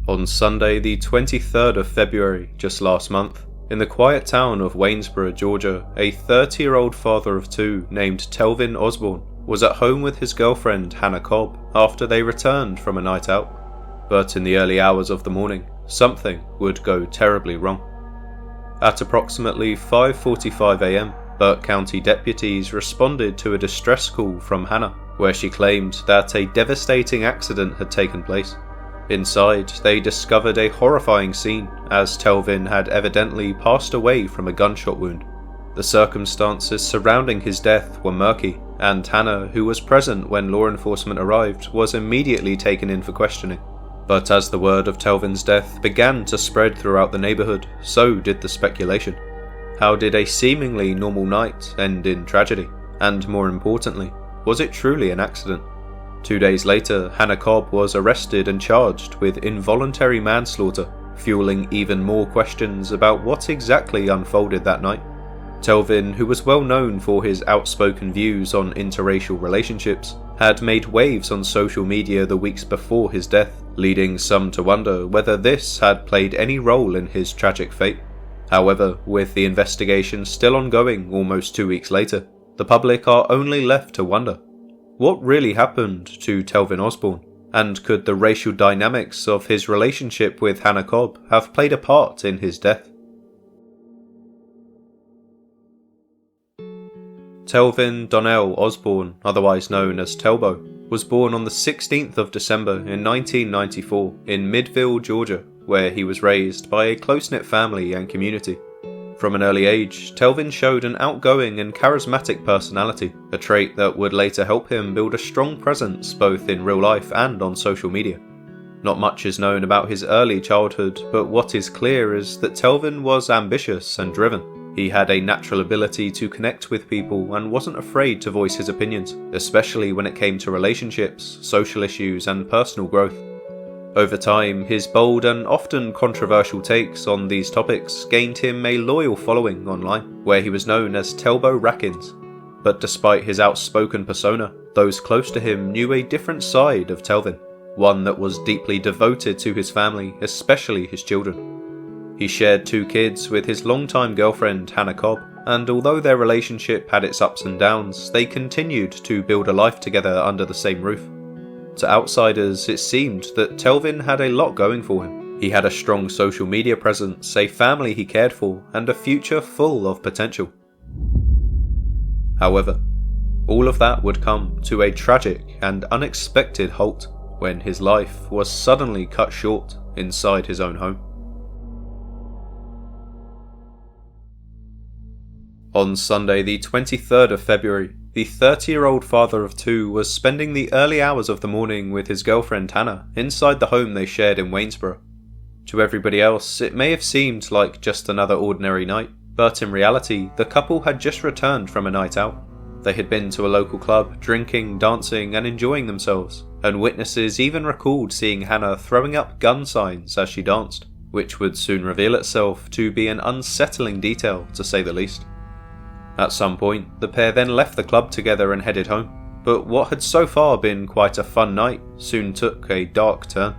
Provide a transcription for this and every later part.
On Sunday the 23rd of February, just last month, in the quiet town of Waynesboro, Georgia, a 30-year-old father of two named Telvin Osborne was at home with his girlfriend Hannah Cobb after they returned from a night out. But in the early hours of the morning, something would go terribly wrong. At approximately 5:45 a.m, Burke County deputies responded to a distress call from Hannah, where she claimed that a devastating accident had taken place. Inside, they discovered a horrifying scene, as Telvin had evidently passed away from a gunshot wound. The circumstances surrounding his death were murky, and Hannah, who was present when law enforcement arrived, was immediately taken in for questioning. But as the word of Telvin's death began to spread throughout the neighborhood, so did the speculation. How did a seemingly normal night end in tragedy? And more importantly, was it truly an accident? 2 days later, Hannah Cobb was arrested and charged with involuntary manslaughter, fueling even more questions about what exactly unfolded that night. Telvin, who was well known for his outspoken views on interracial relationships, had made waves on social media the weeks before his death, leading some to wonder whether this had played any role in his tragic fate. However, with the investigation still ongoing almost 2 weeks later, the public are only left to wonder. What really happened to Telvin Osborne, and could the racial dynamics of his relationship with Hannah Cobb have played a part in his death? Telvin Donnell Osborne, otherwise known as Telbo, was born on the 16th of December in 1994 in Midville, Georgia, where he was raised by a close-knit family and community. From an early age, Telvin showed an outgoing and charismatic personality, a trait that would later help him build a strong presence both in real life and on social media. Not much is known about his early childhood, but what is clear is that Telvin was ambitious and driven. He had a natural ability to connect with people and wasn't afraid to voice his opinions, especially when it came to relationships, social issues, and personal growth. Over time, his bold and often controversial takes on these topics gained him a loyal following online, where he was known as Telbo Rackins. But despite his outspoken persona, those close to him knew a different side of Telvin, one that was deeply devoted to his family, especially his children. He shared 2 kids with his longtime girlfriend Hannah Cobb, and although their relationship had its ups and downs, they continued to build a life together under the same roof. To outsiders, it seemed that Telvin had a lot going for him. He had a strong social media presence, a family he cared for, and a future full of potential. However, all of that would come to a tragic and unexpected halt when his life was suddenly cut short inside his own home. On Sunday the 23rd of February, the 30-year-old father of two was spending the early hours of the morning with his girlfriend Hannah inside the home they shared in Waynesboro. To everybody else, it may have seemed like just another ordinary night, but in reality, the couple had just returned from a night out. They had been to a local club, drinking, dancing, and enjoying themselves, and witnesses even recalled seeing Hannah throwing up gun signs as she danced, which would soon reveal itself to be an unsettling detail, to say the least. At some point, the pair then left the club together and headed home, but what had so far been quite a fun night soon took a dark turn.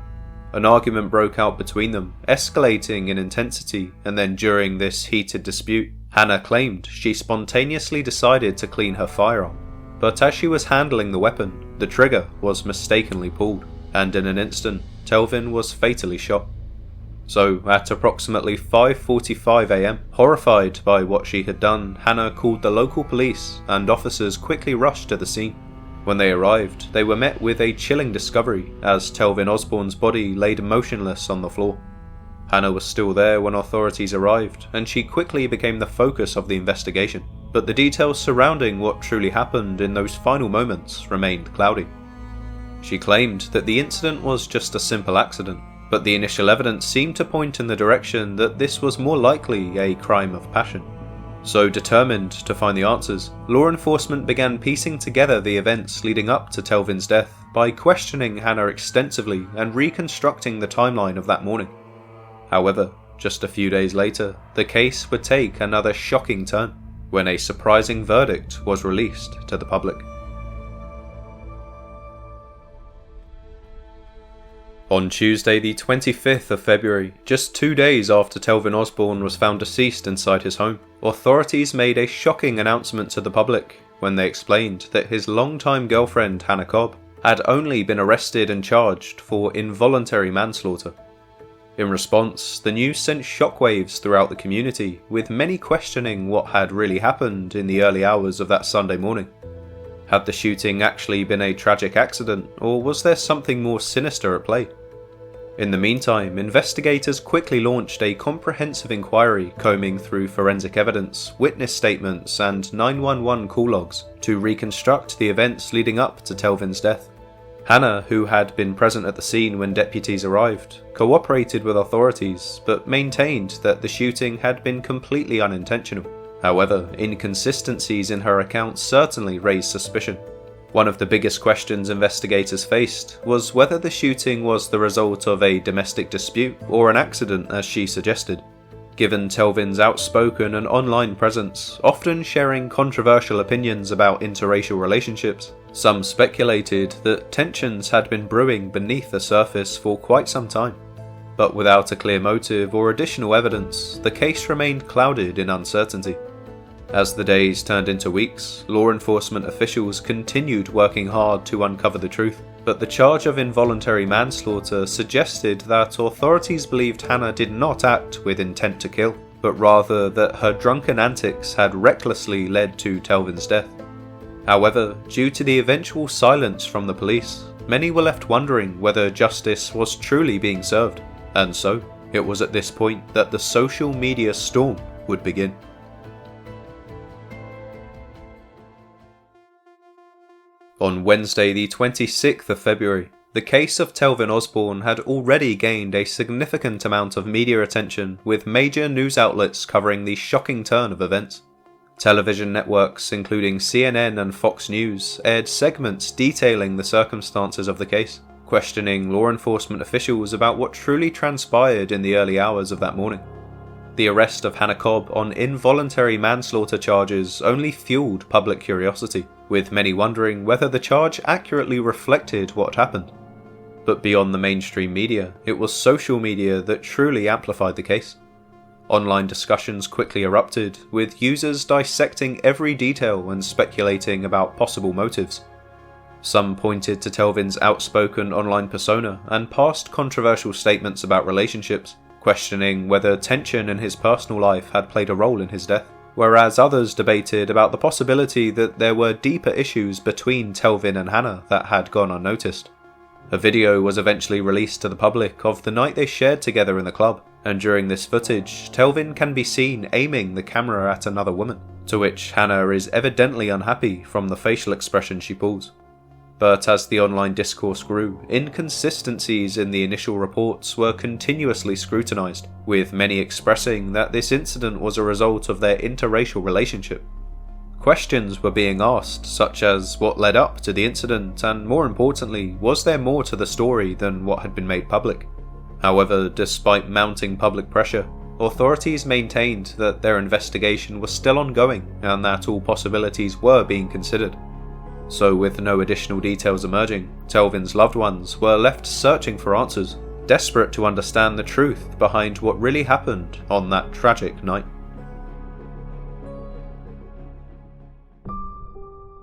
An argument broke out between them, escalating in intensity, and then during this heated dispute, Hannah claimed she spontaneously decided to clean her firearm, but as she was handling the weapon, the trigger was mistakenly pulled, and in an instant, Telvin was fatally shot. So, at approximately 5:45 a.m, horrified by what she had done, Hannah called the local police, and officers quickly rushed to the scene. When they arrived, they were met with a chilling discovery as Telvin Osborne's body laid motionless on the floor. Hannah was still there when authorities arrived, and she quickly became the focus of the investigation, but the details surrounding what truly happened in those final moments remained cloudy. She claimed that the incident was just a simple accident, but the initial evidence seemed to point in the direction that this was more likely a crime of passion. So determined to find the answers, law enforcement began piecing together the events leading up to Telvin's death by questioning Hannah extensively and reconstructing the timeline of that morning. However, just a few days later, the case would take another shocking turn when a surprising verdict was released to the public. On Tuesday the 25th of February, just 2 days after Telvin Osborne was found deceased inside his home, authorities made a shocking announcement to the public when they explained that his longtime girlfriend Hannah Cobb had only been arrested and charged for involuntary manslaughter. In response, the news sent shockwaves throughout the community, with many questioning what had really happened in the early hours of that Sunday morning. Had the shooting actually been a tragic accident, or was there something more sinister at play? In the meantime, investigators quickly launched a comprehensive inquiry combing through forensic evidence, witness statements, and 911 call logs to reconstruct the events leading up to Telvin's death. Hannah, who had been present at the scene when deputies arrived, cooperated with authorities but maintained that the shooting had been completely unintentional. However, inconsistencies in her account certainly raised suspicion. One of the biggest questions investigators faced was whether the shooting was the result of a domestic dispute or an accident, as she suggested. Given Telvin's outspoken and online presence, often sharing controversial opinions about interracial relationships, some speculated that tensions had been brewing beneath the surface for quite some time. But without a clear motive or additional evidence, the case remained clouded in uncertainty. As the days turned into weeks, law enforcement officials continued working hard to uncover the truth, but the charge of involuntary manslaughter suggested that authorities believed Hannah did not act with intent to kill, but rather that her drunken antics had recklessly led to Telvin's death. However, due to the eventual silence from the police, many were left wondering whether justice was truly being served, and so, it was at this point that the social media storm would begin. On Wednesday the 26th of February, the case of Telvin Osborne had already gained a significant amount of media attention, with major news outlets covering the shocking turn of events. Television networks including CNN and Fox News aired segments detailing the circumstances of the case, questioning law enforcement officials about what truly transpired in the early hours of that morning. The arrest of Hannah Cobb on involuntary manslaughter charges only fueled public curiosity, with many wondering whether the charge accurately reflected what happened. But beyond the mainstream media, it was social media that truly amplified the case. Online discussions quickly erupted, with users dissecting every detail and speculating about possible motives. Some pointed to Telvin's outspoken online persona and past controversial statements about relationships, questioning whether tension in his personal life had played a role in his death, whereas others debated about the possibility that there were deeper issues between Telvin and Hannah that had gone unnoticed. A video was eventually released to the public of the night they shared together in the club, and during this footage, Telvin can be seen aiming the camera at another woman, to which Hannah is evidently unhappy from the facial expression she pulls. But as the online discourse grew, inconsistencies in the initial reports were continuously scrutinised, with many expressing that this incident was a result of their interracial relationship. Questions were being asked, such as what led up to the incident, and more importantly, was there more to the story than what had been made public? However, despite mounting public pressure, authorities maintained that their investigation was still ongoing and that all possibilities were being considered. So with no additional details emerging, Telvin's loved ones were left searching for answers, desperate to understand the truth behind what really happened on that tragic night.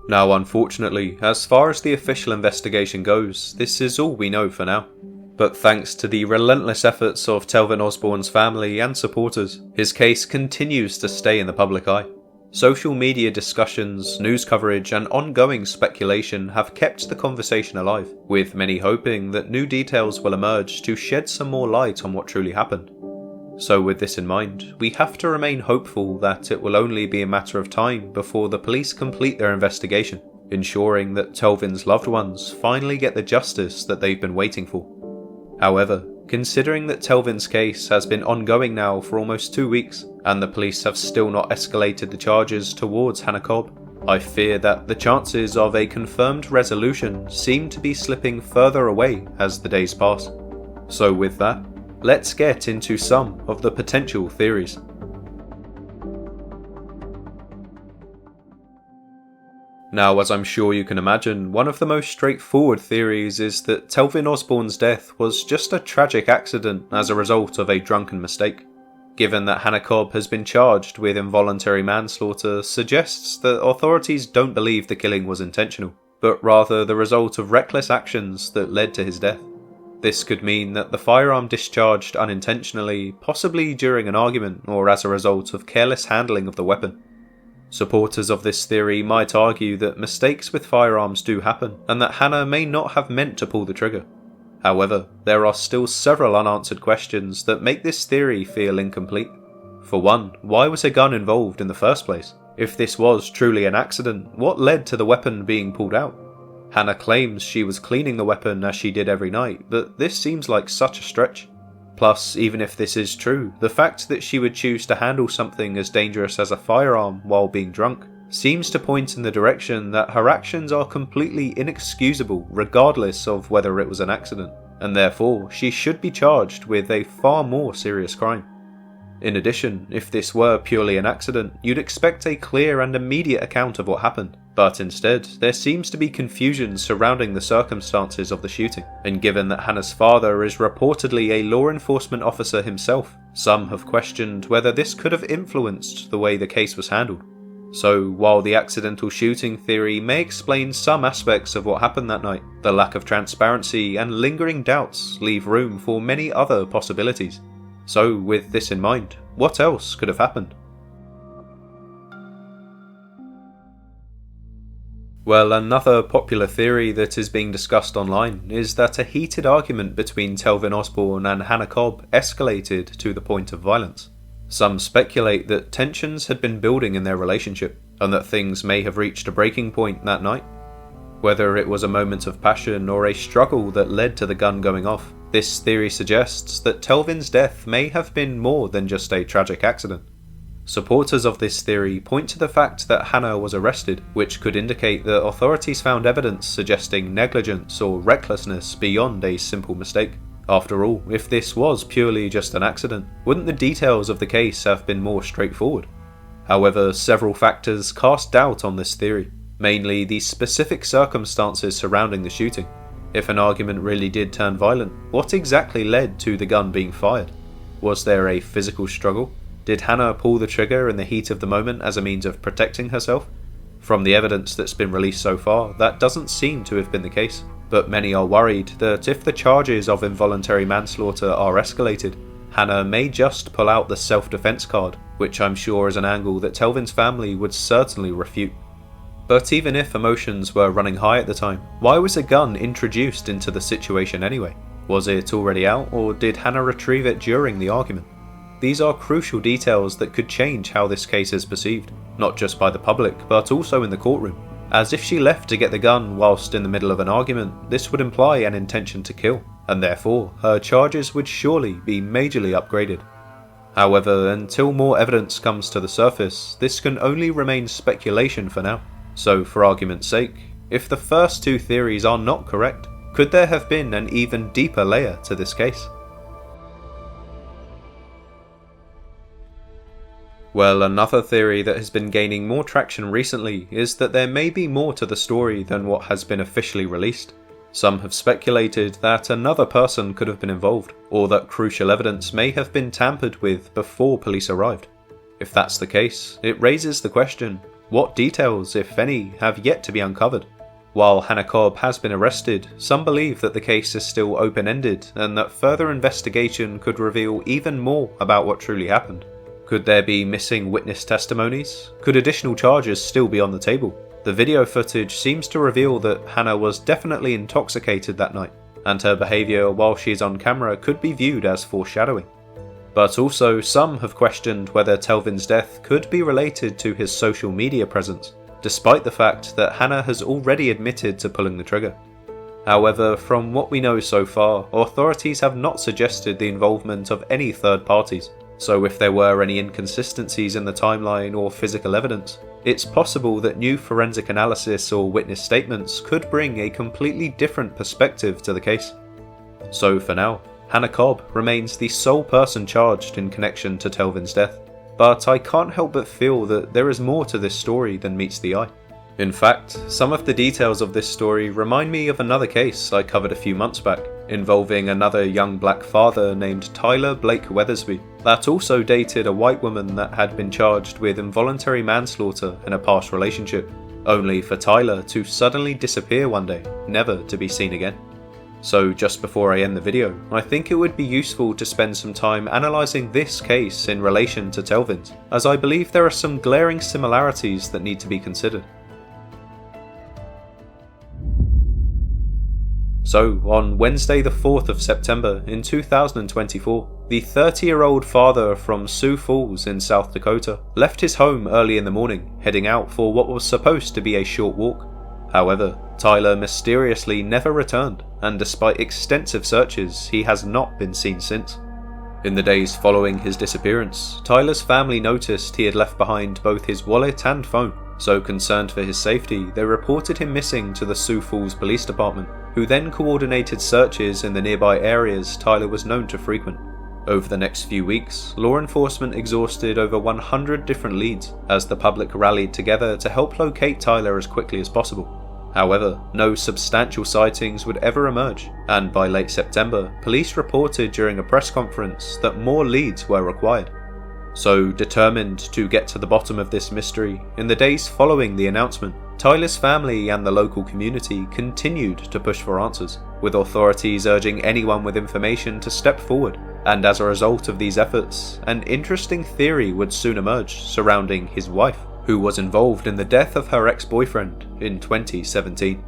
Now unfortunately, as far as the official investigation goes, this is all we know for now. But thanks to the relentless efforts of Telvin Osborne's family and supporters, his case continues to stay in the public eye. Social media discussions, news coverage, and ongoing speculation have kept the conversation alive, with many hoping that new details will emerge to shed some more light on what truly happened. So with this in mind, we have to remain hopeful that it will only be a matter of time before the police complete their investigation, ensuring that Telvin's loved ones finally get the justice that they've been waiting for. However, considering that Telvin's case has been ongoing now for almost 2 weeks, and the police have still not escalated the charges towards Hannah Cobb, I fear that the chances of a confirmed resolution seem to be slipping further away as the days pass. So with that, let's get into some of the potential theories. Now, as I'm sure you can imagine, one of the most straightforward theories is that Telvin Osborne's death was just a tragic accident as a result of a drunken mistake. Given that Hannah Cobb has been charged with involuntary manslaughter suggests that authorities don't believe the killing was intentional, but rather the result of reckless actions that led to his death. This could mean that the firearm discharged unintentionally, possibly during an argument or as a result of careless handling of the weapon. Supporters of this theory might argue that mistakes with firearms do happen, and that Hannah may not have meant to pull the trigger. However, there are still several unanswered questions that make this theory feel incomplete. For one, why was a gun involved in the first place? If this was truly an accident, what led to the weapon being pulled out? Hannah claims she was cleaning the weapon as she did every night, but this seems like such a stretch. Plus, even if this is true, the fact that she would choose to handle something as dangerous as a firearm while being drunk seems to point in the direction that her actions are completely inexcusable regardless of whether it was an accident, and therefore she should be charged with a far more serious crime. In addition, if this were purely an accident, you'd expect a clear and immediate account of what happened, but instead, there seems to be confusion surrounding the circumstances of the shooting, and given that Hannah's father is reportedly a law enforcement officer himself, some have questioned whether this could have influenced the way the case was handled. So, while the accidental shooting theory may explain some aspects of what happened that night, the lack of transparency and lingering doubts leave room for many other possibilities. So, with this in mind, what else could have happened? Well, another popular theory that is being discussed online is that a heated argument between Telvin Osborne and Hannah Cobb escalated to the point of violence. Some speculate that tensions had been building in their relationship, and that things may have reached a breaking point that night. Whether it was a moment of passion or a struggle that led to the gun going off, this theory suggests that Telvin's death may have been more than just a tragic accident. Supporters of this theory point to the fact that Hannah was arrested, which could indicate that authorities found evidence suggesting negligence or recklessness beyond a simple mistake. After all, if this was purely just an accident, wouldn't the details of the case have been more straightforward? However, several factors cast doubt on this theory, mainly the specific circumstances surrounding the shooting. If an argument really did turn violent, what exactly led to the gun being fired? Was there a physical struggle? Did Hannah pull the trigger in the heat of the moment as a means of protecting herself? From the evidence that's been released so far, that doesn't seem to have been the case, but many are worried that if the charges of involuntary manslaughter are escalated, Hannah may just pull out the self-defense card, which I'm sure is an angle that Telvin's family would certainly refute. But even if emotions were running high at the time, why was a gun introduced into the situation anyway? Was it already out, or did Hannah retrieve it during the argument? These are crucial details that could change how this case is perceived, not just by the public, but also in the courtroom. As if she left to get the gun whilst in the middle of an argument, this would imply an intention to kill, and therefore her charges would surely be majorly upgraded. However, until more evidence comes to the surface, this can only remain speculation for now. So, for argument's sake, if the first two theories are not correct, could there have been an even deeper layer to this case? Well, another theory that has been gaining more traction recently is that there may be more to the story than what has been officially released. Some have speculated that another person could have been involved, or that crucial evidence may have been tampered with before police arrived. If that's the case, it raises the question, what details, if any, have yet to be uncovered? While Hannah Cobb has been arrested, some believe that the case is still open-ended and that further investigation could reveal even more about what truly happened. Could there be missing witness testimonies? Could additional charges still be on the table? The video footage seems to reveal that Hannah was definitely intoxicated that night, and her behaviour while she's on camera could be viewed as foreshadowing. But also, some have questioned whether Telvin's death could be related to his social media presence, despite the fact that Hannah has already admitted to pulling the trigger. However, from what we know so far, authorities have not suggested the involvement of any third parties, so if there were any inconsistencies in the timeline or physical evidence, it's possible that new forensic analysis or witness statements could bring a completely different perspective to the case. So for now, Hannah Cobb remains the sole person charged in connection to Telvin's death, but I can't help but feel that there is more to this story than meets the eye. In fact, some of the details of this story remind me of another case I covered a few months back, involving another young black father named Tyler Blake Weathersby, that also dated a white woman that had been charged with involuntary manslaughter in a past relationship, only for Tyler to suddenly disappear one day, never to be seen again. So just before I end the video, I think it would be useful to spend some time analysing this case in relation to Telvin's, as I believe there are some glaring similarities that need to be considered. So, on Wednesday the 4th of September in 2024, the 30-year-old father from Sioux Falls in South Dakota left his home early in the morning, heading out for what was supposed to be a short walk. However, Tyler mysteriously never returned, and despite extensive searches, he has not been seen since. In the days following his disappearance, Tyler's family noticed he had left behind both his wallet and phone, so concerned for his safety, they reported him missing to the Sioux Falls Police Department, who then coordinated searches in the nearby areas Tyler was known to frequent. Over the next few weeks, law enforcement exhausted over 100 different leads as the public rallied together to help locate Tyler as quickly as possible. However, no substantial sightings would ever emerge, and by late September, police reported during a press conference that more leads were required. So, determined to get to the bottom of this mystery, in the days following the announcement, Tyler's family and the local community continued to push for answers, with authorities urging anyone with information to step forward, and as a result of these efforts, an interesting theory would soon emerge surrounding his wife, who was involved in the death of her ex-boyfriend in 2017.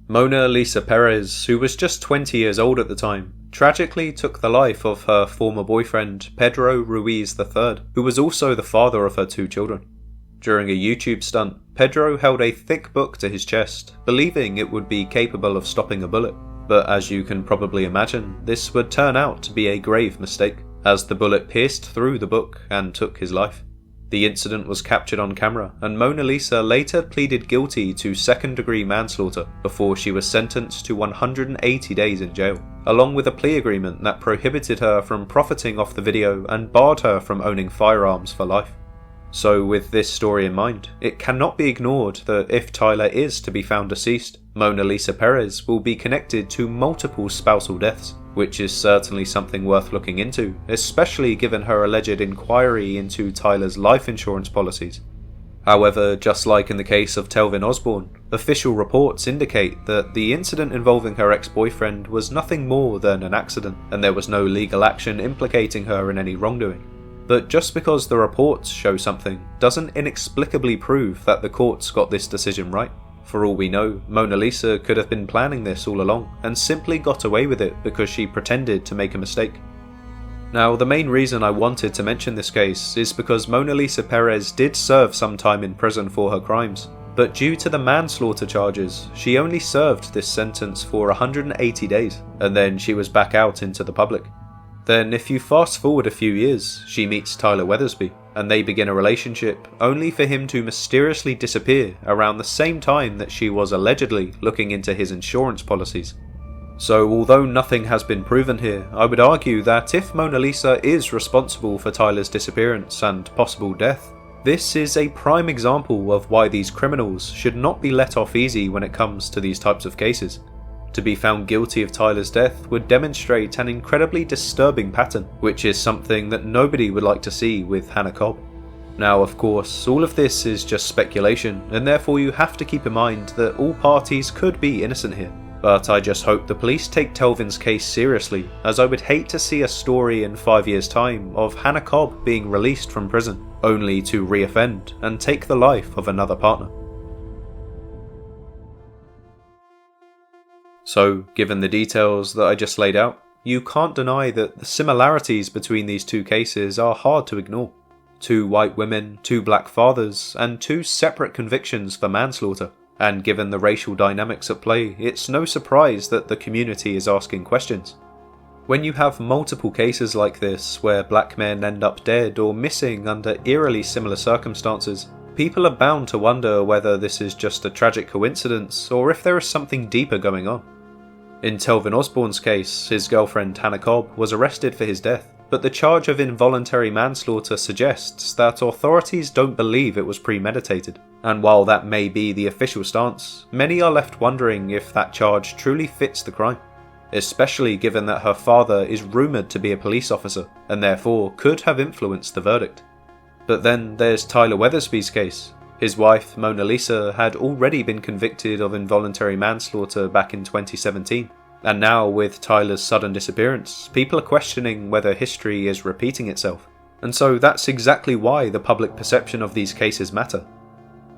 Monalisa Perez, who was just 20 years old at the time, tragically took the life of her former boyfriend Pedro Ruiz III, who was also the father of her 2 children. During a YouTube stunt, Pedro held a thick book to his chest, believing it would be capable of stopping a bullet, but as you can probably imagine, this would turn out to be a grave mistake, as the bullet pierced through the book and took his life. The incident was captured on camera, and Monalisa later pleaded guilty to second-degree manslaughter before she was sentenced to 180 days in jail, along with a plea agreement that prohibited her from profiting off the video and barred her from owning firearms for life. So with this story in mind, it cannot be ignored that if Tyler is to be found deceased, Monalisa Perez will be connected to multiple spousal deaths, which is certainly something worth looking into, especially given her alleged inquiry into Tyler's life insurance policies. However, just like in the case of Telvin Osborne, official reports indicate that the incident involving her ex-boyfriend was nothing more than an accident, and there was no legal action implicating her in any wrongdoing. But just because the reports show something doesn't inexplicably prove that the courts got this decision right. For all we know, Monalisa could have been planning this all along and simply got away with it because she pretended to make a mistake. Now, the main reason I wanted to mention this case is because Monalisa Perez did serve some time in prison for her crimes, but due to the manslaughter charges, she only served this sentence for 180 days, and then she was back out into the public. Then if you fast forward a few years, she meets Tyler Weathersby, and they begin a relationship, only for him to mysteriously disappear around the same time that she was allegedly looking into his insurance policies. So although nothing has been proven here, I would argue that if Monalisa is responsible for Tyler's disappearance and possible death, this is a prime example of why these criminals should not be let off easy when it comes to these types of cases. To be found guilty of Tyler's death would demonstrate an incredibly disturbing pattern, which is something that nobody would like to see with Hannah Cobb. Now, of course, all of this is just speculation, and therefore you have to keep in mind that all parties could be innocent here. But I just hope the police take Telvin's case seriously, as I would hate to see a story in 5 years' time of Hannah Cobb being released from prison, only to re-offend and take the life of another partner. So, given the details that I just laid out, you can't deny that the similarities between these two cases are hard to ignore. 2 white women, 2 black fathers, and 2 separate convictions for manslaughter. And given the racial dynamics at play, it's no surprise that the community is asking questions. When you have multiple cases like this, where black men end up dead or missing under eerily similar circumstances, people are bound to wonder whether this is just a tragic coincidence or if there is something deeper going on. In Telvin Osborne's case, his girlfriend Hannah Cobb was arrested for his death, but the charge of involuntary manslaughter suggests that authorities don't believe it was premeditated, and while that may be the official stance, many are left wondering if that charge truly fits the crime, especially given that her father is rumoured to be a police officer, and therefore could have influenced the verdict. But then there's Tyler Weathersby's case. His wife, Monalisa, had already been convicted of involuntary manslaughter back in 2017, and now with Tyler's sudden disappearance, people are questioning whether history is repeating itself. And so that's exactly why the public perception of these cases matter.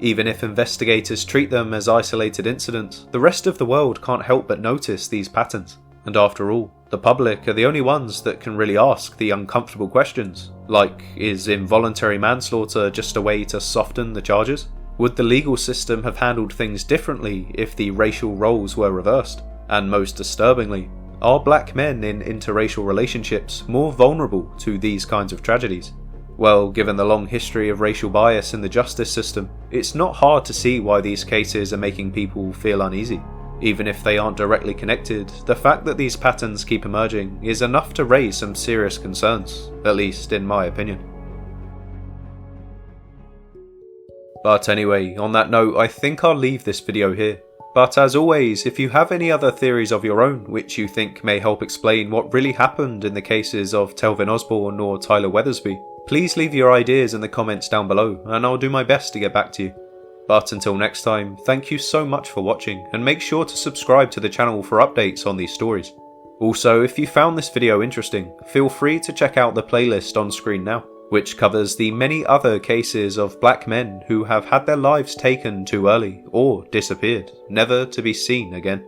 Even if investigators treat them as isolated incidents, the rest of the world can't help but notice these patterns. And after all, the public are the only ones that can really ask the uncomfortable questions, like, is involuntary manslaughter just a way to soften the charges? Would the legal system have handled things differently if the racial roles were reversed? And most disturbingly, are black men in interracial relationships more vulnerable to these kinds of tragedies? Well, given the long history of racial bias in the justice system, it's not hard to see why these cases are making people feel uneasy. Even if they aren't directly connected, the fact that these patterns keep emerging is enough to raise some serious concerns, at least in my opinion. But anyway, on that note, I think I'll leave this video here. But as always, if you have any other theories of your own which you think may help explain what really happened in the cases of Telvin Osborne or Tyler Weathersby, please leave your ideas in the comments down below and I'll do my best to get back to you. But until next time, thank you so much for watching and make sure to subscribe to the channel for updates on these stories. Also, if you found this video interesting, feel free to check out the playlist on screen now, which covers the many other cases of black men who have had their lives taken too early or disappeared, never to be seen again.